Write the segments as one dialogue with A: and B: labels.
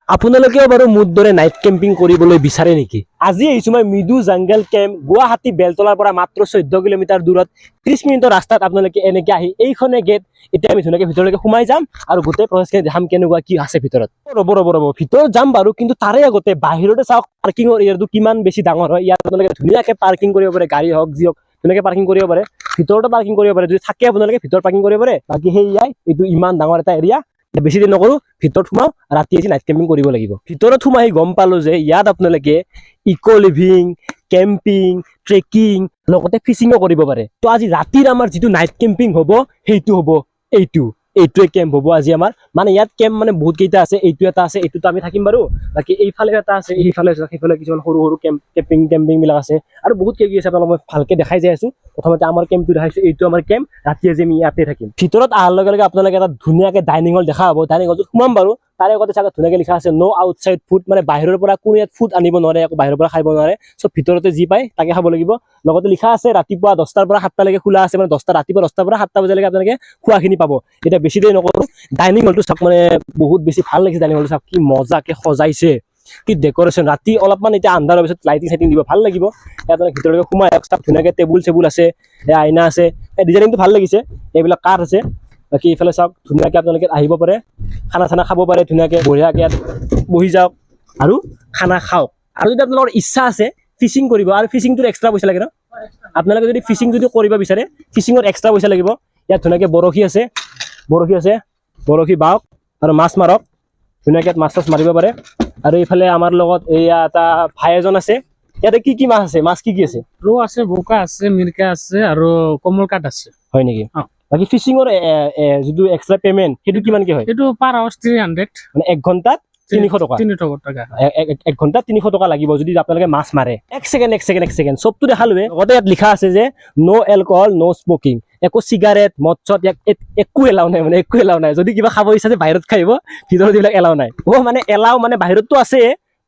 A: আপোনালোকেও বাৰু মোৰ দৰে নাইট কেম্পিং কৰিবলৈ বিচাৰে নেকি? আজি আহিছো মই মৃদু জংগল কেম্প গুৱাহাটী বেলতলাৰ পৰা মাত্ৰ 14 কিলোমিটাৰ দূৰত 30 মিনিটৰ ৰাস্তাত আপোনালোকে এনেকে আহি এইখনে গেট এতিয়া আমি ধুনীয়াকে ভিতৰলৈকে সোমাই যাম আৰু গোটেই প্ৰচেছখিনি দেখাম কেনেকুৱা কি আছে ভিতৰত। ৰ'ব ভিতৰত যাম বাৰু, কিন্তু তাৰে আগতে বাহিৰতে চাওক পাৰ্কিঙৰ এৰিয়াটো কিমান বেছি ডাঙৰ হয়। ইয়াত আপোনালোকে ধুনীয়াকে পাৰ্কিং কৰিব পাৰে, গাড়ী হওক যি হওক ধুনীয়াকে পাৰ্কিং কৰিব পাৰে, ভিতৰতো পাৰ্কিং কৰিব পাৰে। যদি থাকে আপোনালোকে ভিতৰত পাৰ্কিং কৰিব পাৰে। বাকী সেয়াই, এইটো ইমান ডাঙৰ এটা এৰিয়া। বেছি দিন নকৰো, ভিতৰত সোমাও, ৰাতি আজি নাইট কেম্পিং কৰিব লাগিব। ভিতৰত সোমাই গম পালো যে ইয়াত আপোনালোকে ইকো লিভিং, কেম্পিং, ট্ৰেকিং লগতে ফিচিঙো কৰিব পাৰে। তো আজি ৰাতিৰ আমাৰ যিটো নাইট কেম্পিং হ'ব সেইটো হ'ব এইটোৱে কেম্প হ'ব আজি আমাৰ। মানে ইয়াত কেম্প মানে বহুত কেইটা আছে, এইটো এটা আছে, এইটোতো আমি থাকিম বাৰু। বাকী এইফালে এটা আছে, সেইফালে কিছুমান সৰু সৰু কেম্পিং বিলাক আছে আৰু বহুত কি আছে আপোনালোক মই ভালকে দেখাই যাই আছো। প্ৰথমতে আমাৰ কেম্পটো দেখাইছো, এইটো আমাৰ কেম্প। ৰাতি আজি আমি ইয়াতে থাকিম। ভিতৰত অহাৰ লগে লগে আপোনালোকে এটা ধুনীয়াকে ডাইনিং হল দেখা হ'ব। ডাইনিং হলটোত সোমাম বাৰু। তাৰে আগতে চাগে ধুনীয়াকে লিখা আছে ন' আউটচাইড ফুড, মানে বাহিৰৰ পৰা কোনো ইয়াত ফুড আনিব নোৱাৰে, একো বাহিৰৰ পৰা খাব নোৱাৰে, চব ভিতৰতে যি পায় তাকে খাব লাগিব। লগতে লিখা আছে ৰাতিপুৱা 10টাৰ পৰা 7টালৈকে খোলা আছে, মানে ৰাতিপুৱা 10টাৰ পৰা 7টা বজালৈকে আপোনালোকে খোৱাখিনি পাব। এতিয়া বেছি দেৰি নকৰো, ডাইনিং হলটো চাওক, মানে বহুত বেছি ভাল লাগিছে। ডাইনিং হলটো চাওক কি মজাকে সজাইছে, কি ডেকৰেশ্যন। ৰাতি অলপমান এতিয়া আন্ধাৰ হোৱাৰ পিছত লাইটিং দিব ভাল লাগিব। ইয়াত ভিতৰলৈকে সোমাই চাওক, ধুনীয়াকে টেবুল আছে, আইনা আছে, ডিজাইনিংটো ভাল লাগিছে। এইবিলাক কাঠ আছে। বাকী এইফালে চাওক ধুনীয়াকে আপোনালোকে আহিব পাৰে, খানা চানা খাব পাৰে ধুনীয়াকে বঢ়িয়াকে। ইয়াত বহি যাওক আৰু খানা খাওক। আৰু যদি আপোনালোকৰ ইচ্ছা আছে ফিচিং কৰিব, আৰু ফিচিংটোৰ এক্সট্ৰা পইচা লাগে ন? আপোনালোকে যদি ফিচিং কৰিব বিচাৰে ফিচিঙৰ এক্সট্ৰা পইচা লাগিব। ইয়াত ধুনীয়াকে বৰশী আছে, বৰশী বাওক আৰু মাছ মাৰক, ধুনীয়াকে মাছ চাছ মাৰিব পাৰে। আৰু এইফালে আমাৰ লগত এয়া এটা ভাই এজন আছে। ইয়াতে কি মাছ আছে? মাছ কি আছে?
B: ৰৌ আছে, ভোকা আছে, মিৰ্কা আছে আৰু কমল কাঠ আছে।
A: হয় নেকি? বাকী ফিচিঙৰ যিটো এক্সট্ৰা পেমেণ্ট সেইটো কিমানকে হয়?
B: সেইটো পাৰ আৱাৰ্ছ 300,
A: মানে 1 ঘণ্টাত 300 টকা।
B: 300 টকা।
A: 1 ঘণ্টাত 300 টকা লাগিব যদি আপোনালোকে মাছ মাৰে। এক ছেকেণ্ড চবটো দেখালোৱে। লগতে ইয়াত লিখা আছে যে ন' এলকহল ন' স্মকিং, একো চিগাৰেট মদ চদ একো এলাও নাই, মানে একো এলাও নাই। যদি কিবা খাব ইচ্ছা আছে বাহিৰত খাব, ভিতৰত এইবিলাক এলাও নাই। মানে এলাও মানে বাহিৰততো আছে,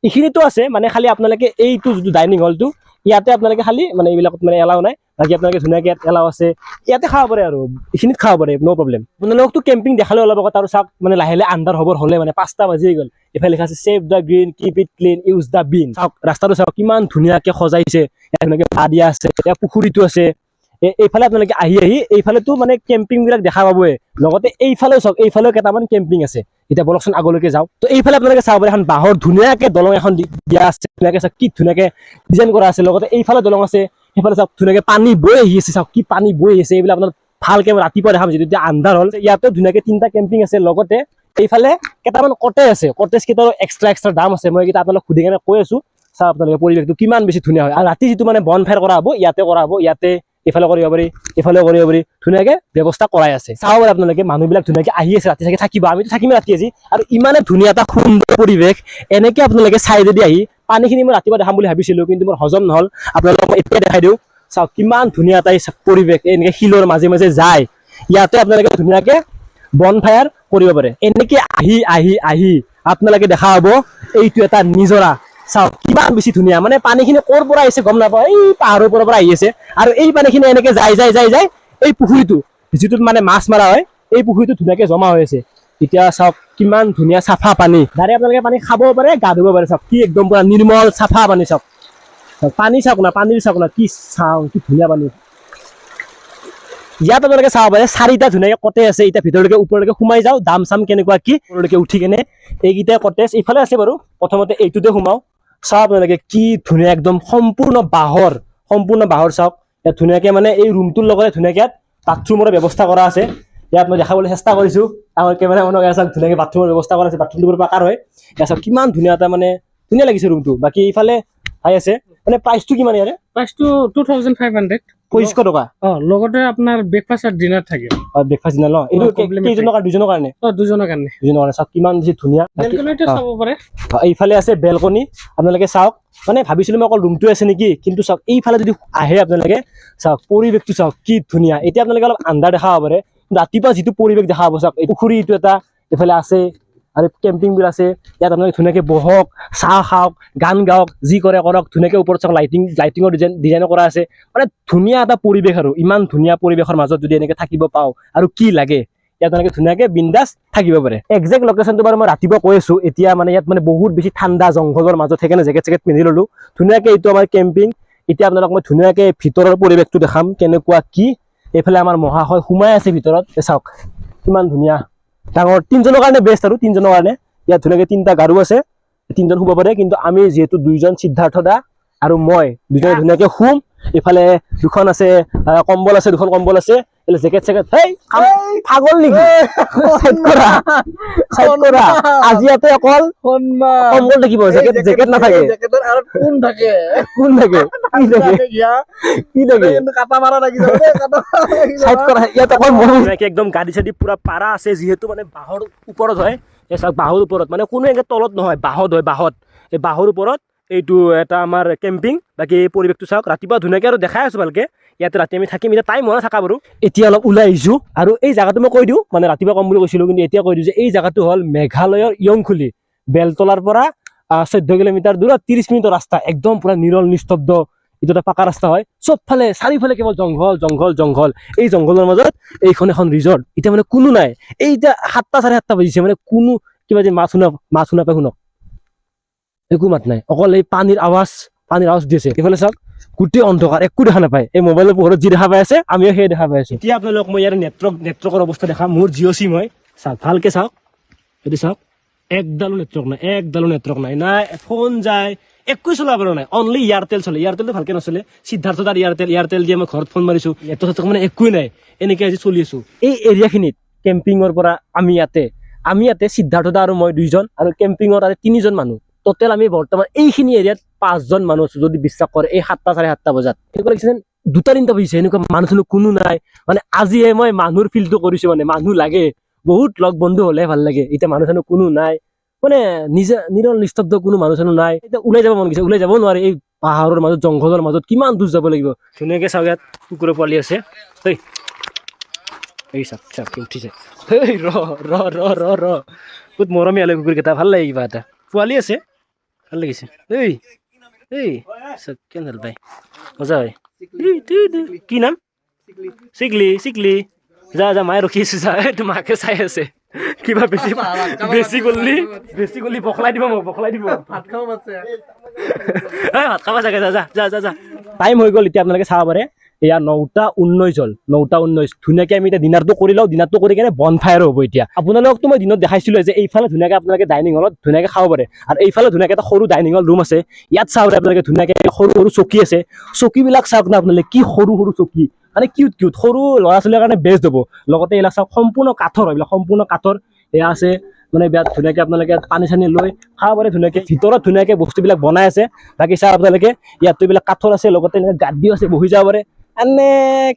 A: এইখিনিতো আছে, মানে খালি আপোনালোকে এইটো যিটো ডাইনিং হলটো ইয়াতে আপোনালোকে খালি মানে এইবিলাকত মানে এলাও নাই। বাকী আপোনালোকে ধুনীয়াকে ইয়াত এলাও আছে, ইয়াতে খাব পাৰে আৰু এইখিনিত খাব পাৰে, ন' প্ৰব্লেম। আপোনালোকতো কেম্পিং দেখালে অলপ আগত, আৰু চাওক মানে লাহে আন্ধাৰ হবৰ হ'লে মানে 5টা বাজি গ'ল। এইফালে লিখা আছে save the green, keep it clean, use the bin. চাওক ৰাস্তাটো চাওক কিমান ধুনীয়াকে সজাইছে। ইয়াত ধুনীয়াকে ভাত দিয়া আছে, ইয়াত পুখুৰীটো আছে। এইফালে আপোনালোকে আহি এইফালেতো মানে কেম্পিং বিলাক দেখা পাবই। লগতে এইফালেও চাওক, এইফালেও কেইটামান কেম্পিং আছে। এতিয়া বলকচোন আগলৈকে যাওঁ। তো এইফালে আপোনালোকে চাব পাৰে এখন বাঁহৰ ধুনীয়াকে দলং এখন দিয়া আছে, ধুনীয়াকে চাওক কি ধুনীয়াকে ডিজাইন কৰা আছে। লগতে এইফালে দলং আছে, সেইফালে চাওক ধুনীয়াকে পানী বৈ আহি আছে। চাওক কি পানী বৈ আহিছে, এইবিলাক আপোনাৰ ভালকে ৰাতিপুৱা দেখাম যিটো এতিয়া আন্ধাৰ হ'ল। ইয়াতো ধুনীয়াকে 3টা কেম্পিং আছে। লগতে এইফালে কেইটামান কটেজ আছে, কটেজ কেইটাৰো এক্সট্ৰা দাম আছে। মই এইকেইটা আপোনালোক সুধি কেনে কৈ আছো। চাওক আপোনালোকে পৰিৱেশটো কিমান বেছি ধুনীয়া হয়। আৰু ৰাতি যিটো মানে বন ফায়াৰ কৰা হ'ব ইয়াতে কৰা হ'ব, ইয়াতে এইফালে কৰিব পাৰি, এইফালেও কৰিব পাৰি, ধুনীয়াকে ব্যৱস্থা কৰাই আছে। চাব পাৰে আপোনালোকে মানুহবিলাক ধুনীয়াকে আহি আছে, ৰাতি চাগে থাকিব, আমিতো থাকিম ৰাতি আজি। আৰু ইমানে ধুনীয়া এটা সুন্দৰ পৰিৱেশ, এনেকে আপোনালোকে চাই যদি আহি পানীখিনি মই ৰাতিপুৱা দেখাম বুলি ভাবিছিলো, কিন্তু মোৰ হজম নহ'ল। আপোনালোকক মই এতিয়া দেখাই দিওঁ। চাওক কিমান ধুনীয়া এটা পৰিৱেশ, এনেকে শিলৰ মাজে যায়। ইয়াতে আপোনালোকে ধুনীয়াকে বন ফায়াৰ কৰিব পাৰে। এনেকে আহি আপোনালোকে দেখা হ'ব এইটো এটা নিজৰা। চাওক কিমান বেছি ধুনীয়া, মানে পানীখিনি ক'ৰ পৰা আহিছে গম নাপাওঁ, এই পাহাৰৰ পৰা আহি আছে। আৰু এই পানীখিনি এনেকে যায় এই পুখুৰীটো যিটোত মানে মাছ মাৰা হয়, এই পুখুৰীটো ধুনীয়াকে জমা হৈ আছে। এতিয়া চাওক কিমান ধুনীয়া চাফা পানী, তাৰে আপোনালোকে পানী খাব পাৰে, গা ধুব পাৰে। চাওক কি একদম পুৰা নিৰ্মল চাফা পানী। চাওক পানী চাওক না, কি ধুনীয়া পানী। ইয়াত আপোনালোকে চাব পাৰে 4টা ধুনীয়াকে কটেজ আছে। এতিয়া ভিতৰলৈকে ওপৰলৈকে সোমাই যাওঁ, দাম চাম কেনেকুৱা কি ওপৰলৈকে উঠি কেনে। এইকেইটা কটেজ এইফালে আছে বাৰু। প্ৰথমতে এইটোতে সোমাও। চাওক আপোনালোকে কি ধুনীয়া, একদম সম্পূৰ্ণ বাঁহৰ চাওক। ইয়াত ধুনীয়াকে মানে এই ৰুমটোৰ লগতে ধুনীয়াকে ইয়াত বাথৰুমৰ ব্যৱস্থা কৰা আছে। ইয়াত মই দেখাবলৈ চেষ্টা কৰিছো, আমাৰ কেমেৰামেনক চাওক ধুনীয়াকে বাথৰুমৰ ব্যৱস্থা কৰা আছে। বাথৰুমটো পাকাৰ হয়। ইয়াত চাওক কিমান ধুনীয়া এটা মানে ধুনীয়া লাগিছে ৰুমটো। বাকী এইফালে ঠাই আছে। মানে প্ৰাইচটো কিমান ইয়াৰে?
B: প্ৰাইচটো 2500,
A: 2500 টকা।
B: লগতে আপোনাৰ ব্ৰেকফাষ্ট আৰু ডিনাৰ থাকে।
A: ব্ৰেকফাষ্ট ডিনাৰ ন? এইটো কেইজনৰ কাৰণে? দুজনৰ কাৰণে?
B: দুজনৰ কাৰণে।
A: চাওক কিমান বেছি ধুনীয়া।
B: চাব পাৰে।
A: এইফালে আছে বেলকনি, আপোনালোকে চাওক। মানে ভাবিছিলো মই অকল ৰুমটোৱে আছে নেকি, কিন্তু চাওক এইফালে যদি আহে আপোনালোকে, চাওক পৰিৱেশটো চাওক কি ধুনীয়া। এতিয়া আপোনালোকে অলপ আন্ধাৰ দেখা পাব পাৰে, ৰাতিপুৱা যিটো পৰিৱেশ দেখা পাব। চাওক এই পুখুৰী এইটো এটা এইফালে আছে, আৰু কেম্পিং বোৰ আছে। ইয়াত আপোনালোকে ধুনীয়াকে বহক, চাহ খাওক, গান গাওক, যি কৰে কৰক। ধুনীয়াকে ওপৰত চাওক লাইটিঙৰ ডিজাইনো কৰা আছে। মানে ধুনীয়া এটা পৰিৱেশ, আৰু ইমান ধুনীয়া পৰিৱেশৰ মাজত যদি এনেকে থাকিব পাওঁ আৰু কি লাগে। ইয়াত আপোনালোকে ধুনীয়াকে বিন্দাছ থাকিব পাৰে একজেক্ট লোকেশ্যনটো বাৰু মই ৰাতিপুৱা কৈ আছো এতিয়া মানে ইয়াত মানে বহুত বেছি ঠাণ্ডা জংঘলৰ মাজত সেইকাৰণে জেকেট চেকেট পিন্ধি ললো ধুনীয়াকে এইটো আমাৰ কেম্পিং এতিয়া আপোনালোকক মই ধুনীয়াকে ভিতৰৰ পৰিৱেশটো দেখাম কেনেকুৱা কি এইফালে আমাৰ মহাশয় সোমাই আছে ভিতৰত চাওক কিমান ধুনীয়া ডাঙৰ 3জনৰ কাৰণে বেষ্ট আৰু 3জনৰ কাৰণে ইয়াত ধুনীয়াকে 3টা গাৰু আছে 3জন শুব পাৰে কিন্তু আমি যিহেতু 2জন সিদ্ধাৰ্থ দা আৰু মই 2জনে ধুনীয়াকে শুম ইফালে দুখন আছে কম্বল আছে দুখন কম্বল আছে এলে জেকেট চেকেট হেই পাগল নেকি সাইড কৰা আজি ইয়াতে অকল কম্বল থাকিব জেকেট নাথাকে
C: জেকেটৰ আৰু কোন থাকে
A: কি থাকে
C: কাটা মাৰা লাগি যাব কাটা
A: সাইড কৰা ইয়াত অকল একদম গাড়ী চাড়ী পুৰা পাৰা আছে যিহেতু মানে বাঁহৰ ওপৰত হয় এই চাওক বাঁহৰ ওপৰত মানে কোনো এনেকে তলত নহয় বাঁহত হয় বাঁহত এই বাঁহৰ ওপৰত এইটো এটা আমাৰ কেম্পিং বাকী এই পৰিৱেশটো চাওক ৰাতিপুৱা ধুনীয়াকৈ আৰু দেখাই আছো ভালকে ইয়াতে ৰাতি আমি থাকিম এতিয়া টাইম হোৱা থাকা বাৰু এতিয়া অলপ ওলাই আহিছো আৰু এই জাগাটো মই কৈ দিওঁ মানে ৰাতিপুৱা কম বুলি কৈছিলো কিন্তু এতিয়া কৈ দিওঁ যে এই জাগাটো হ'ল মেঘালয়ৰ ইয়ংখুলি বেলতলাৰ পৰা 14 কিলোমিটাৰ দূৰত 30 মিনিটৰ ৰাস্তা একদম পুৰা নিৰল নিস্তব্ধ এইটো এটা পাকা ৰাস্তা হয় চবফালে চাৰিওফালে কেৱল জংঘল জংঘল জংঘল এই জংঘলৰ মাজত এইখন এখন ৰিজৰ্ট এতিয়া মানে কোনো নাই এই এতিয়া 7টা 7:30 বাজিছে মানে কোনো কিবা যে মাছ শুনা পাই শুনক একো মাত নাই অকল এই পানীৰ আৱাজ দিছে এইফালে চাওক গোটেই অন্ধকাৰ একো দেখা নাপায় এই মোবাইলৰ পোহৰত যি দেখা পাই আছে আমিও সেই দেখা পাই আছো এতিয়া আপোনালোক মই ইয়াৰ নেটৱৰ্কৰ অৱস্থা দেখাম মোৰ জিঅ' চিম হয় চাওক ভালকে চাওক এইটো চাওক একডালো নেটৱৰ্ক নাই নাই ফোন যায় একো চলাব নাই অনলি এয়াৰটেল চলে এয়াৰটেলটো ভালকে নচলে সিদ্ধাৰ্থ দাৰ এয়াৰটেল দিয়ে মই ঘৰত ফোন মাৰিছো নেটৱৰ্ক মানে একোৱে নাই এনেকে আজি চলি আছো এই এৰিয়াখিনিত কেম্পিঙৰ পৰা আমি ইয়াতে সিদ্ধাৰ্থ দা আৰু মই 2জন আৰু কেম্পিঙৰ আৰু 3জন মানুহ টোটেল আমি বৰ্তমান এইখিনি এৰিয়াত 5জন মানুহ আছো যদি বিশ্বাস কৰে এই 7টা 7:30 বজাত এনেকুৱা লাগিছে 2টা 3টা বাজিছে এনেকুৱা মানুহ কোনো নাই মানে আজিহে মই মানুহৰ ফিলটো কৰিছো মানে মানুহ লাগে বহুত লগ বন্ধু হলে ভাল লাগে এতিয়া মানুহ কোনো নাই মানে নিজে নিৰল নিস্তব্ধ কোনো মানুহ নাই এতিয়া ওলাই যাব মন গৈছে ওলাই যাব নোৱাৰে এই পাহাৰৰ মাজত জংঘলৰ মাজত কিমান দূৰ যাব লাগিব ধুনীয়াকে চাওক ইয়াত কুকুৰৰ পোৱালি আছে এই চাওক উঠিছে ৰ বহুত মৰমী আলে কুকুৰকেইটা ভাল লাগে কিবা এটা পোৱালি আছে ভাল লাগিছে এই কেন ভাল পাই মজা হয় কি নাম চিকলি যা মায়ে ৰখি আছে যা এইটো মাকে চাই আছে কিবা বেছি গলি বখলাই দিব
C: ভাত খাব আছে
A: ভাত খাব চাগে যা টাইম হৈ গ'ল এতিয়া আপোনালোকে চাব পাৰে এয়া 9:19 হ'ল 9:19 ধুনীয়াকে আমি এতিয়া ডিনাৰটো কৰি লওঁ ডিনাৰটো কৰি কেনে বন ফায়াৰ হ'ব এতিয়া আপোনালোকতো মই দিনত দেখাইছিলো যে এইফালে ধুনীয়াকে আপোনালোকে ডাইনিং হলত ধুনীয়াকে খাব পাৰে আৰু এইফালে ধুনীয়াকে এটা সৰু ডাইনিং হল ৰুম আছে ইয়াত চাব আপোনালোকে ধুনীয়াকে সৰু চকী আছে চকীবিলাক চাওক না আপোনালোকে কি সৰু চকী মানে কিউট সৰু ল'ৰা ছোৱালীৰ কাৰণে বেষ্ট হ'ব লগতে এইবিলাক চাওক সম্পূৰ্ণ কাঠৰ হয় এইবিলাক সম্পূৰ্ণ কাঠৰ এয়া আছে মানে বিয়াত ধুনীয়াকে আপোনালোকে পানী চানী লৈ খাব পাৰে ধুনীয়াকে ভিতৰত ধুনীয়াকে বস্তুবিলাক বনাই আছে বাকী চাওক আপোনালোকে ইয়াতো এইবিলাক কাঠৰ আছে লগতে গাদীও আছে বহি যাব পাৰে এনে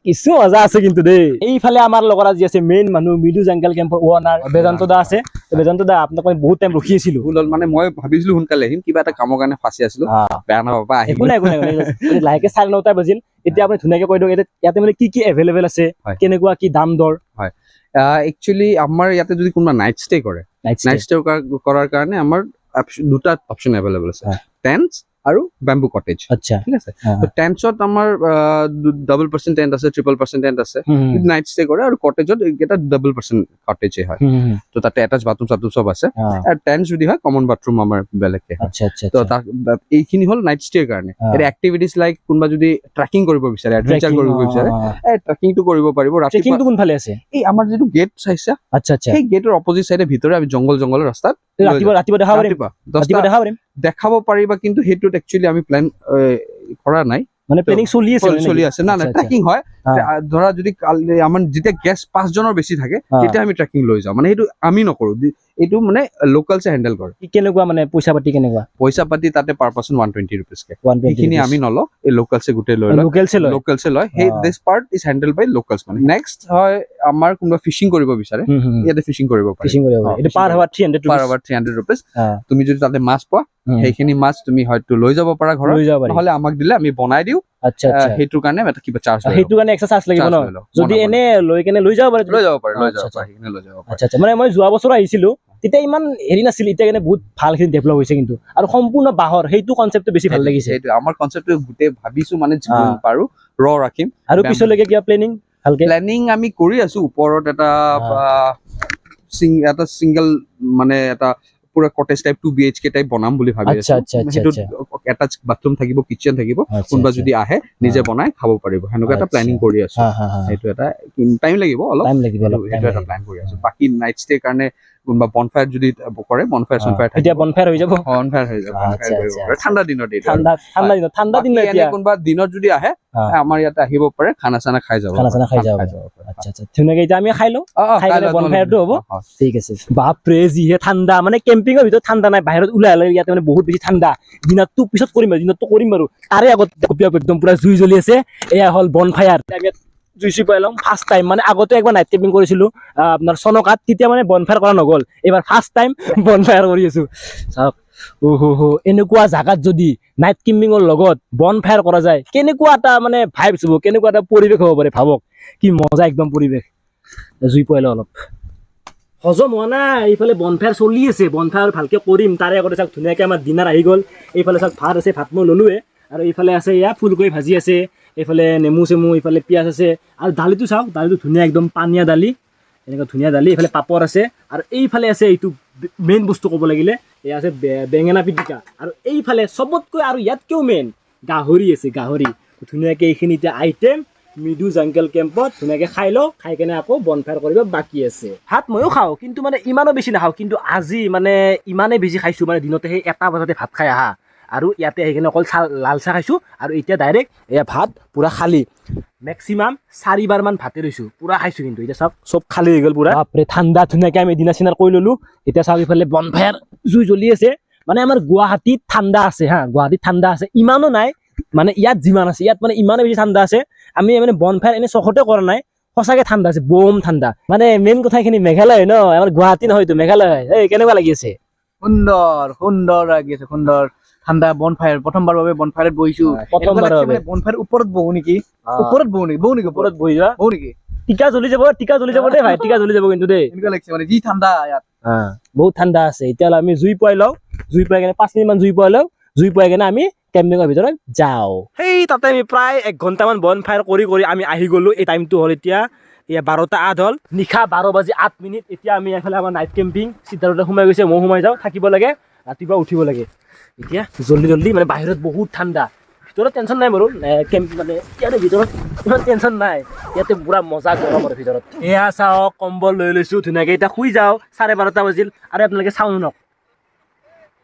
A: কিছু মজা আছে কিন্তু দেই এইফালে আমাৰ লগত আজি আছে মেইন মানুহ মিডু জাংগল কেম্পৰ ওনাৰ বেদান্ত দা আছে বেদান্ত দা আপোনাক মই বহুত টাইম ৰখি আছিলো
D: মানে মই ভাবিছিলো সোনকালে আহিম কিবা এটা কামৰ কাৰণে ফাঁচি আছিলো বেয়া নাপাবা
A: একো নাই লাহেকে 9:30 বাজিল এতিয়া আপুনি ধুনীয়াকে কৈ দিয়ক ইয়াতে মানে কি এভেইলেবল আছে কেনেকুৱা কি দাম দৰ
D: হয় একচুয়ালি আমাৰ ইয়াতে যদি কোনোবা নাইট ষ্টে কৰে নাইট ষ্টে কৰাৰ কাৰণে আমাৰ 2টা অপচন এভেইলেবল আছে টেন্টস আৰু বেম্বু কটেজ
A: আচ্ছা
D: ঠিক আছে তো টেন্টছত আমাৰ 2% টেন্ট আছে 3% টেন্ট আছে নাইট ষ্টে কৰে আৰু কটেজত এটা 2% কটেজে হয় তো তাতে এটাচ বাথৰুম সব আছে আৰু টেন্ট যদি হয় কমন বাথৰুম আমাৰ বেলেগকে
A: আচ্ছা
D: তো এইখিনি হল নাইট ষ্টেৰ কাৰণে এৰ এক্টিভিটিজ লাইক কোনবা যদি ট্ৰেকিং কৰিব বিচাৰে এডভেঞ্চাৰ কৰিব বিচাৰে ট্ৰেকিংটো কৰিব পাৰিব
A: ট্ৰেকিংটো কোনফালে আছে
D: এই আমাৰ যেটো গেট চাইছা
A: আচ্ছা সেই
D: গেটৰ অপজিট সাইডে ভিতৰে আমি জংগলৰ ৰাস্তাত
A: ৰাতিপুৱা
D: দেখাব পাৰিবা কিন্তু হেতুত একচুয়ালি আমি প্ল্যান কৰা নাই
A: মানে প্ল্যানিং চলি আছে
D: না ট্ৰেকিং হয় ধৰা যদি আমাৰ যেতিয়া গেষ্ট 5 জনৰ বেছি থাকে তেতিয়া আমি ট্ৰেকিং লৈ যাওঁ মানে হেতু আমি নকৰো এটো মানে লোকালছে হ্যান্ডেল কৰে
A: কেনেকুৱা মানে পইচা পাতি
D: তাতে পাৰ পার্সন 120 rupees কে এইখিনি আমি নলো এই লোকালছে গুটে লৈ লোকালছে লয় হে this part is handle by locals মানে নেক্সট হয় আমাৰ কোনবা ফিশিং কৰিব বিচাৰে ইয়াতে ফিশিং কৰিব পাৰে
A: এটো পাৰ হাৱাৰ
D: 300 rupees তুমি যদি তাতে মাছ পোৱা সেইখিনি মাছ তুমি হয়তো লৈ যাব পাৰা ঘৰত নহলে আমাক দিলে আমি বনাই দিও
A: আচ্ছা
D: হেতু কাৰণে এটা কিবা চাৰ্জ
A: হেতু কাৰণে এক্সট্ৰা চাৰ্জ লাগিব ন যদি এনে লৈ কেনে লৈ যাব পাৰে আচ্ছা মানে মই যোৱা বছৰ আহিছিলো তেতিয়া ইমান হেৰি নাছিল এতিয়া কেনে বহুত ভালখিনি ডেভেলপ হৈছে কিন্তু আৰু সম্পূৰ্ণ বাহৰ সেইটো কনসেপ্টটো বেছি ভাল লাগিছে
D: সেইটো আমাৰ কনসেপ্টটো গুটে ভাবিছো মানে যিমান পাৰো ৰ ৰাখিম
A: আৰু পিছলৈকে কিবা প্ল্যানিং ভালকে
D: প্লেনিং আমি কৰি আছো ওপৰত এটা এটা সিংগল মানে এটা পুৰা কটেজ টাইপ 2 BHK টাইপ বনাম বুলি ভাবি
A: আচ্ছা,
D: আছো
A: আচ্ছা, আচ্ছা,
D: সেইটো
A: আচ্ছা।
D: এটাচ বাথৰুম থাকিব কিচেন থাকিব
A: আচ্ছা,
D: কোনোবা
A: আচ্ছা।
D: যদি আহে নিজে বনাই খাব পাৰিব সেনেকুৱা এটা
A: আচ্ছা।
D: প্লেনিং কৰি আছো
A: হা হা হা
D: সেইটো এটা টাইম লাগিব অলপ
A: টাইম লাগিব অলপ
D: সেইটো এটা প্লেন কৰি আছো বাকি নাইট ষ্টে কাৰণে কোনোবা বনফায়াৰ যদি কৰে বনফায়াৰ চনফায়াৰ
A: এতিয়া বনফায়াৰ হৈ যাব
D: বনফায়াৰ হৈ যাব
A: আচ্ছা,
D: bonfire কৰিব
A: আচ্ছা,
D: পাৰে।
A: আচ্ছা।
D: ঠাণ্ডা দিনত এইটো
A: ঠাণ্ডা দিন
D: বাকী
A: এতিয়া
D: এনে কোনোবা দিনত যদি আহে আমাৰ ইয়াতে আহিব পাৰে খানা চানা খাই যাব
A: খানা চানা খাই যাব পাৰে। আচ্ছা আচ্ছা ধুনীয়াকে এতিয়া আমি খাই লওঁ খাই কেনে bonfire-টো হ'ব ঠিক আছে বাপৰে যিহে ঠাণ্ডা মানে কেম্পিঙৰ ভিতৰত ঠাণ্ডা নাই বাহিৰত ওলাই আহিলে ইয়াতে মানে বহুত বেছি ঠাণ্ডা দিনতটো পিছত কৰিম আৰু দিনতটো কৰিম বাৰু তাৰে আগত একদম পুৰা জুই জ্বলি আছে এয়া হ'ল বনফায়াৰ আমি ইয়াত জুই চুই পাই ল'ম ফাৰ্ষ্ট টাইম মানে আগতে একবাৰ নাইট কেম্পিং কৰিছিলো আপোনাৰ চনকাত তেতিয়া মানে বনফায়াৰ কৰা নগ'ল এইবাৰ ফাৰ্ষ্ট টাইম বনফায়াৰ কৰি আছো চাওক এনেকুৱা জাগাত যদি নাইট কেম্পিঙৰ লগত বনফায়াৰ কৰা যায় কেনেকুৱা এটা মানে ভাইবছ হ'ব কেনেকুৱা এটা পৰিৱেশ হ'ব পাৰে ভাবক কি মজা একদম পৰিৱেশ জুই পাই লওঁ অলপ হজম হোৱা নাই এইফালে বনফায়াৰ চলি আছে বনফায়াৰ ভালকে কৰিম তাৰে আগতে চাওক ধুনীয়াকে আমাৰ ডিনাৰ আহি গ'ল এইফালে চাওক ভাত আছে ভাত মই ল'লোৱে আৰু এইফালে আছে এয়া ফুলকবি ভাজি আছে এইফালে নেমু চেমু এইফালে পিঁয়াজ আছে আৰু দালিটো চাওক দালিটো ধুনীয়া একদম পানীয়া দালি এনেকুৱা ধুনীয়া দালি এইফালে পাপৰ আছে আৰু এইফালে আছে এইটো মেইন বস্তু ক'ব লাগিলে এয়া আছে বেঙেনা পিটিকা আৰু এইফালে চবতকৈ আৰু ইয়াতকৈও মেইন গাহৰি আছে গাহৰি ধুনীয়াকৈ এইখিনি এতিয়া আইটেম মিডু জাংগল কেম্পত ধুনীয়াকৈ খাই লওঁ খাই কেনে আকৌ বনফায়াৰ কৰিব বাকী আছে ভাত ময়ো খাওঁ কিন্তু মানে ইমানো বেছি নাখাওঁ কিন্তু আজি মানে ইমানেই বেছি খাইছোঁ মানে দিনতে সেই 1টা বজাতে ভাত খাই আহা আৰু ইয়াতে আহি কিনে অকল লাল চাহ খাইছোঁ আৰু এতিয়া ডাইৰেক্ট এয়া ভাত পূৰা খালী মেক্সিমাম 4বাৰমান ভাতে লৈছোঁ পূৰা খাইছোঁ কিন্তু এতিয়া চাওক চব খালী হৈ গ'ল পূৰা বাপৰে ঠাণ্ডা ধুনীয়াকৈ আমি ডিনাৰ চিনাৰ কৰি ল'লোঁ এতিয়া চাওক ইফালে বনফায়াৰ জুই জ্বলি আছে মানে আমাৰ গুৱাহাটীত ঠাণ্ডা আছে হা গুৱাহাটীত ঠাণ্ডা আছে ইমানো নাই মানে ইয়াত যিমান আছে ইয়াত মানে ইমানে বেছি ঠাণ্ডা আছে আমি মানে বনফায়াৰ এনেই চখতে কৰা নাই সঁচাকৈ ঠাণ্ডা আছে বম ঠাণ্ডা মানে মেইন কথাখিনি মেঘালয় ন আমাৰ গুৱাহাটী নহয়তো মেঘালয় এই কেনেকুৱা লাগি আছে
C: সুন্দৰ সুন্দৰ লাগি আছে সুন্দৰ ঠাণ্ডা বনফায়াৰ প্ৰথমবাৰৰ বাবে বনফায়াৰত বহিছো
A: প্ৰথমবাৰৰ বাবে
C: বনফায়াৰ ওপৰত বহো নেকি ওপৰত বহো নেকি
A: ওপৰত বহি যোৱা
C: বহো নেকি
A: টিকা জ্বলি যাব দেই ভাই টিকা জ্বলি যাব কিন্তু দেই
C: এনেকুৱা লাগিছে মানে যি ঠাণ্ডা ইয়াত
A: বহুত ঠাণ্ডা আছে এতিয়া আমি জুই পুৱাই লওঁ জুই পুৱাই কেনে 5 মিনিটমান জুই পুৱাই লওঁ জুই পুৱাই কেনে আমি কেম্পিঙৰ ভিতৰত যাওঁ সেই তাতে আমি প্ৰায় 1 ঘণ্টামান বনফায়াৰ কৰি আমি আহি গ'লো এই টাইমটো হ'ল এতিয়া 12টা 8 হ'ল নিশা 12:08 এতিয়া আমি এইফালে আমাৰ নাইট কেম্পিং চিধাৰতে সোমাই গৈছে মই সোমাই যাওঁ থাকিব লাগে ৰাতিপুৱা উঠিব লাগে এতিয়া জল্দি মানে বাহিৰত বহুত ঠাণ্ডা ভিতৰত টেনশ্যন নাই বাৰু কেম্প মানে ইয়াতে ভিতৰত ইমান টেনশ্যন নাই ইয়াতে পুৰা মজা গৰমৰ ভিতৰত এয়া চাওক কম্বল লৈ লৈছোঁ ধুনীয়াকৈ এতিয়া শুই যাওঁ 12:30 বাজিল আৰু আপোনালোকে চাউণ্ড শুনক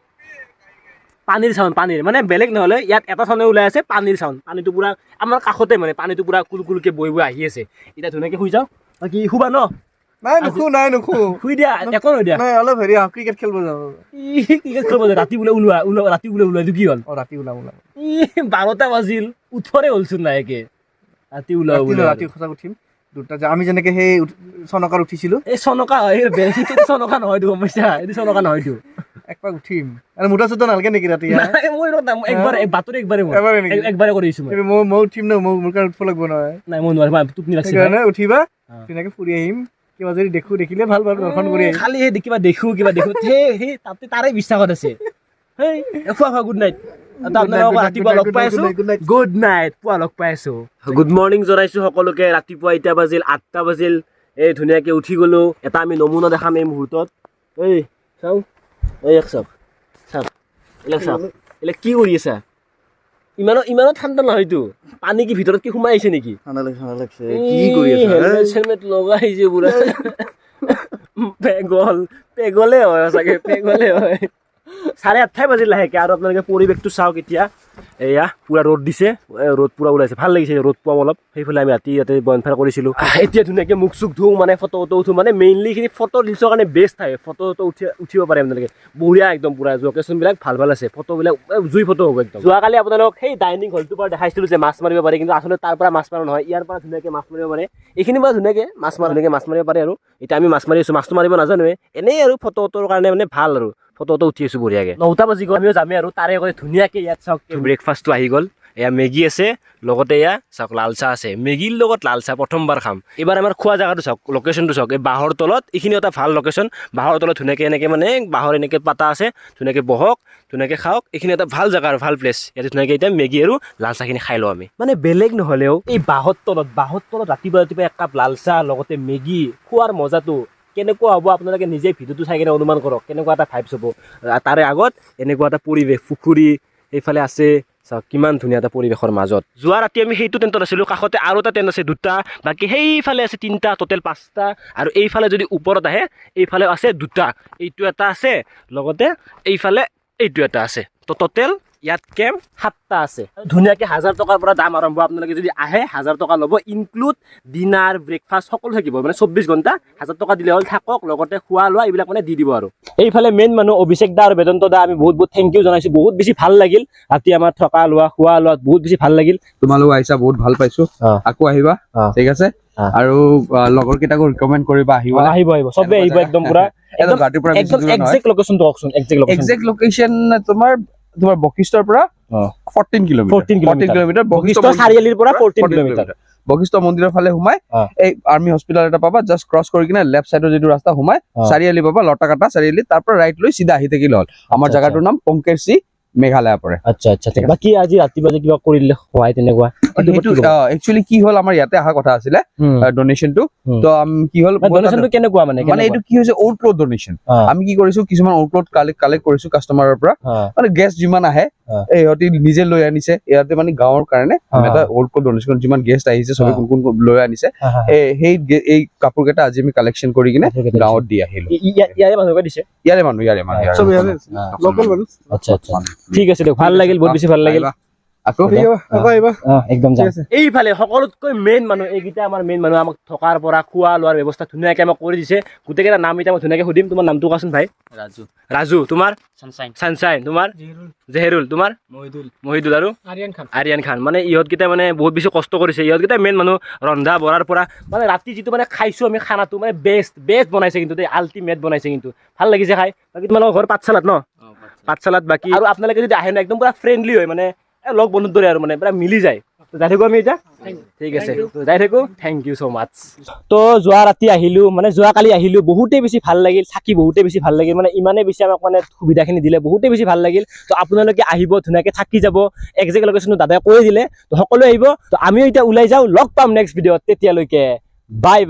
A: পানীৰ চাউণ্ড মানে বেলেগ নহ'লে ইয়াত এটা চাউণ্ড ওলাই আছে পানীৰ চাউণ্ড পানীটো পুৰা আমাৰ কাষতে মানে পানীটো পুৰা কুলকুলকৈ বৈ আহি আছে এতিয়া ধুনীয়াকৈ শুই যাওঁ বাকী শুবা ন
C: নাই নুখো
A: শুই দিয়া একো নহয় দিয়া
C: নাই অলপ হেৰি ক্ৰিকেট খেলিব যাওঁ
A: ক্ৰিকেট খেলিব যায় ৰাতি বোলে ওলোৱা এইটো কি হ'ল
C: ৰাতি ওলাম
A: 12টা বাজিল উঠৰে হ'লচোন লাহেকে ৰাতি ওলাব
C: ৰাতি সঁচাক উঠিম দুটা আমি যেনেকে সেই চনকাৰ উঠিছিলো
A: এই চনকা হয় চনকা নহয়তো গম পাইছা এইটো চনকা নহয়তো
C: একপাক উঠিম আৰু মোটা চোটা নালাগে নেকি ৰাতি
A: একবাৰে কৰিছো
C: মই উঠিম ন মোৰ কাৰণে উঠিব লাগিব নহয়
A: নাই মই নোৱাৰিম টোপনি লাগছে
C: সেইকাৰণে উঠিবা ধুনীয়াকে ফুৰি আহিম কিবা যদি দেখিলে ভাল দৰ্শন কৰি আহিম
A: খালি সেই কিবা দেখো সেই তাতে তাৰে বিশ্বাসত আছে সেই খোৱা গুড নাইট ৰাতিপুৱা লগ পাই আছো গুড নাইট পুৱা লগ পাই আছো গুড মৰ্ণিং জনাইছো সকলোকে ৰাতিপুৱা এতিয়া বাজিল 8টা বাজিল এই ধুনীয়াকে উঠি গলো এটা আমি নমুনা দেখাম এই মুহূৰ্তত এই চাওঁ চাওক এইবিলাক কি কৰি আছা ইমানো ঠাণ্ডা নহয়তো পানী কি ভিতৰত কি সোমাই আহিছে নেকি
C: ঠাণ্ডা লাগিছে
A: হেলমেট লগাই আহিছে পুৰা পেগলে হয় চাগে পেগলে হয় 8:30 বাজিল লাহেকে আৰু আপোনালোকে পৰিৱেশটো চাওক এতিয়া এয়া পুৰা ৰ'দ দিছে ৰ'দ পুৰা ওলাইছে ভাল লাগিছে ৰ'দ পোৱা অলপ সেইফালে আমি ৰাতি ইয়াতে বনফায়াৰ কৰিছিলোঁ এতিয়া ধুনীয়াকৈ মুখ চুখ ধুওঁ মানে ফটো উঠোঁ মানে মেইনলি এইখিনি ফটো ৰিলছৰ কাৰণে বেষ্ট থাকে ফটো উঠিব পাৰে আপোনালোকে বঢ়িয়া একদম পুৰা লোকেশ্যনবিলাক ভাল আছে ফটোবিলাক জুই ফটো হ'ব একদম যোৱাকালি আপোনালোক সেই ডাইনিং হলটোৰ পৰা দেখাইছিলোঁ যে মাছ মাৰিব পাৰে কিন্তু আচলতে তাৰ পৰা মাছ মাৰা নহয় ইয়াৰ পৰা ধুনীয়াকৈ মাছ মাৰিব পাৰে এইখিনি পৰা ধুনীয়াকৈ মাছ মাৰিব পাৰে আৰু এতিয়া আমি মাছ মাৰি আছোঁ মাছটো মাৰিব নাজানোৱে এনেই আৰু ফটোৰ কাৰণে মানে ভাল আৰু ফটো উঠি আছোঁ বঢ়িয়াকৈ 9টা বাজি গ'ল আমিও যামেই আৰু তাৰে আগতে ধুনীয়াকৈ ইয়াত চাওক ব্ৰেকফাষ্টটো আহি গ'ল এয়া মেগী আছে লগতে এয়া চাওক লাল চাহ আছে মেগীৰ লগত লাল চাহ প্ৰথমবাৰ খাম এইবাৰ আমাৰ খোৱা জেগাটো চাওক লোকেশ্যনটো চাওক এই বাঁহৰ তলত এইখিনি এটা ভাল লোকেশ্যন বাঁহৰ তলত ধুনীয়াকৈ এনেকৈ মানে বাঁহৰ এনেকৈ পাতা আছে ধুনীয়াকৈ বহক ধুনীয়াকৈ খাওক এইখিনি এটা ভাল জেগা আৰু ভাল প্লেচ ইয়াতে ধুনীয়াকৈ এতিয়া মেগী আৰু লাল চাহখিনি খাই লওঁ আমি মানে বেলেগ নহ'লেও এই বাঁহৰ তলত ৰাতিপুৱা এক কাপ লাল চাহ লগতে মেগী খোৱাৰ মজাটো কেনেকুৱা হ'ব আপোনালোকে নিজে ভিডিঅ'টো চাই কিনে অনুমান কৰক কেনেকুৱা এটা ভাইবছ হ'ব তাৰে আগত এনেকুৱা এটা পৰিৱেশ পুখুৰী এইফালে আছে চাওক কিমান ধুনীয়া এটা পৰিৱেশৰ মাজত যোৱা ৰাতি আমি সেইটো টেণ্টত আছিলোঁ কাষতে আৰু এটা টেণ্ট আছে দুটা বাকী সেইফালে আছে তিনিটা টোটেল 5টা আৰু এইফালে যদি ওপৰত আহে এইফালে আছে দুটা এইটো এটা আছে লগতে এইফালে এইটো এটা আছে তো টোটেল ইয়াত কেম্প 7টা আছে ধুনীয়াকৈ 1000 টকাৰ পৰা দাম আৰম্ভ আপোনালোকে যদি আহে 1000 টকা ল'ব ইনক্লুড ডিনাৰ ব্ৰেকফাষ্ট সকলো থাকিব মানে 24 ঘণ্টা 1000 টকা দিলে হ'ল থাকক লগতে খোৱা লোৱা এইবিলাক মানে দি দিব আৰু এইফালে মেইন মানুহ অভিষেক দা আৰু বেদন্ত দা আমি বহুত থেংক ইউ জনাইছোঁ বহুত বেছি ভাল লাগিল ৰাতি আমাৰ থকা লোৱা খোৱা লোৱাত বহুত বেছি ভাল লাগিল
D: তোমালোক আহিছা বহুত ভাল পাইছো আকৌ আহিবা ঠিক আছে আৰু লগৰ কেইটাকো ৰিকমেণ্ড কৰিবা আহিবা
A: আহিব চবে আহিব একদম পুৰা
D: গাড়ীৰ পৰা
A: একজেক্ট লোকেশ্যনটো কওকচোন
D: একজেক্ট লোকেশ্যন তোমাৰ বশিষ্ঠৰ পৰা 14 কিলোমিটাৰ
A: বশিষ্ঠ চাৰিআলিৰ পৰা 14 কিলোমিটাৰ
D: বশিষ্ঠ মন্দিৰৰ ফালে সোমাই এই আৰ্মি হস্পিটেল এটা পাবা জাষ্ট ক্ৰছ কৰি কিনে লেফ্ট চাইডৰ যিটো ৰাস্তা সোমাই চাৰিআলি পাবা লটাকাটা চাৰিআলি তাৰ পৰা ৰাইট লৈ চিধা আহি থাকিলে হ'ল আমাৰ জায়গাটোৰ নাম পংকেৰচি মেঘালয়া পৰে
A: আচ্ছা বাকী আজি ৰাতিপুৱা কিবা কৰিলে সহায় তেনেকুৱা
D: একচুৱেলি কি হ'ল আমাৰ ইয়াতে অহা কথা আছিলে ডোনেশ্যনটো তো কি হ'ল
A: ডোনেশ্যনটো কেনেকুৱা মানে
D: এইটো কি হৈছে অল্ড ক্লথ ডোনেশ্যন আমি কি কৰিছো কিছুমান অল্ড ক্লথ কালেক্ট কৰিছো কাষ্টমাৰৰ পৰা মানে গেষ্ট যিমান আহে ইহঁতি নিজে লৈ আনিছে ইয়াতে মানে গাঁৱৰ কাৰণে এটা অল্ড ক্লথ ডোনেশ্যন যিমান গেষ্ট আহিছে চবে কোন লৈ আনিছে সেই এই কাপোৰ কেইটা আজি আমি কালেকশ্যন কৰি কিনে গাঁৱত দি আহিলো
A: ইয়াৰে মানুহকে দিছে
D: ইয়াৰে মানুহ লোকেল মানুহ
A: আচ্ছা ঠিক আছে দিয়ক ভাল লাগিল বহুত বেছি ভাল লাগিল
D: আকৌ
A: একদম এইফালে সকলোতকৈ মেইন মানুহ এইকেইটা আমাৰ মেইন মানুহ আমাক থকাৰ পৰা খোৱা লোৱাৰ ব্যৱস্থা ধুনীয়াকৈ আমাক কৰি দিছে গোটেইকেইটা নাম এতিয়া মই ধুনীয়াকৈ সুধিম তোমাৰ নামটো কোৱাচোন ভাই ৰাজু তোমাৰ ছানচাইন তোমাৰ জেহেৰুল তোমাৰ মহিদুল আৰু আৰিয়ান খান মানে ইহঁতকেইটা মানে বহুত বেছি কষ্ট কৰিছে ইহঁতকেইটা মেইন মানুহ ৰন্ধা বঢ়াৰ পৰা মানে ৰাতি যিটো মানে খাইছোঁ আমি খানাটো মানে বেষ্ট বনাইছে কিন্তু দেই আল্টিমেট বনাইছে কিন্তু ভাল লাগিছে খাই বাকী তোমালোকৰ ঘৰ পাঠশালাত ন পাঠশালাত বাকী আৰু আপোনালোকে যদি আহে ন একদম পুৰা ফ্ৰেণ্ডলি হয় মানে লগ বন্ধুৰ দৰে আৰু মানে পুৰা মিলি যায় যাই থাকোঁ আমি এতিয়া ঠিক আছে যাই থাকোঁ থেংক ইউ ছ' মাছ তো যোৱা ৰাতি আহিলোঁ মানে যোৱাকালি আহিলোঁ বহুতেই বেছি ভাল লাগিল থাকি বহুতেই বেছি ভাল লাগিল মানে ইমানেই বেছি আমাক মানে সুবিধাখিনি দিলে বহুতেই বেছি ভাল লাগিল তো আপোনালোকে আহিব ধুনীয়াকৈ থাকি যাব একজেক্ট লোকেশ্যনটো দাদাই কৈ দিলে তো সকলোৱে আহিব তো আমিও এতিয়া ওলাই যাওঁ লগ পাম নেক্সট ভিডিঅ'ত তেতিয়ালৈকে বাই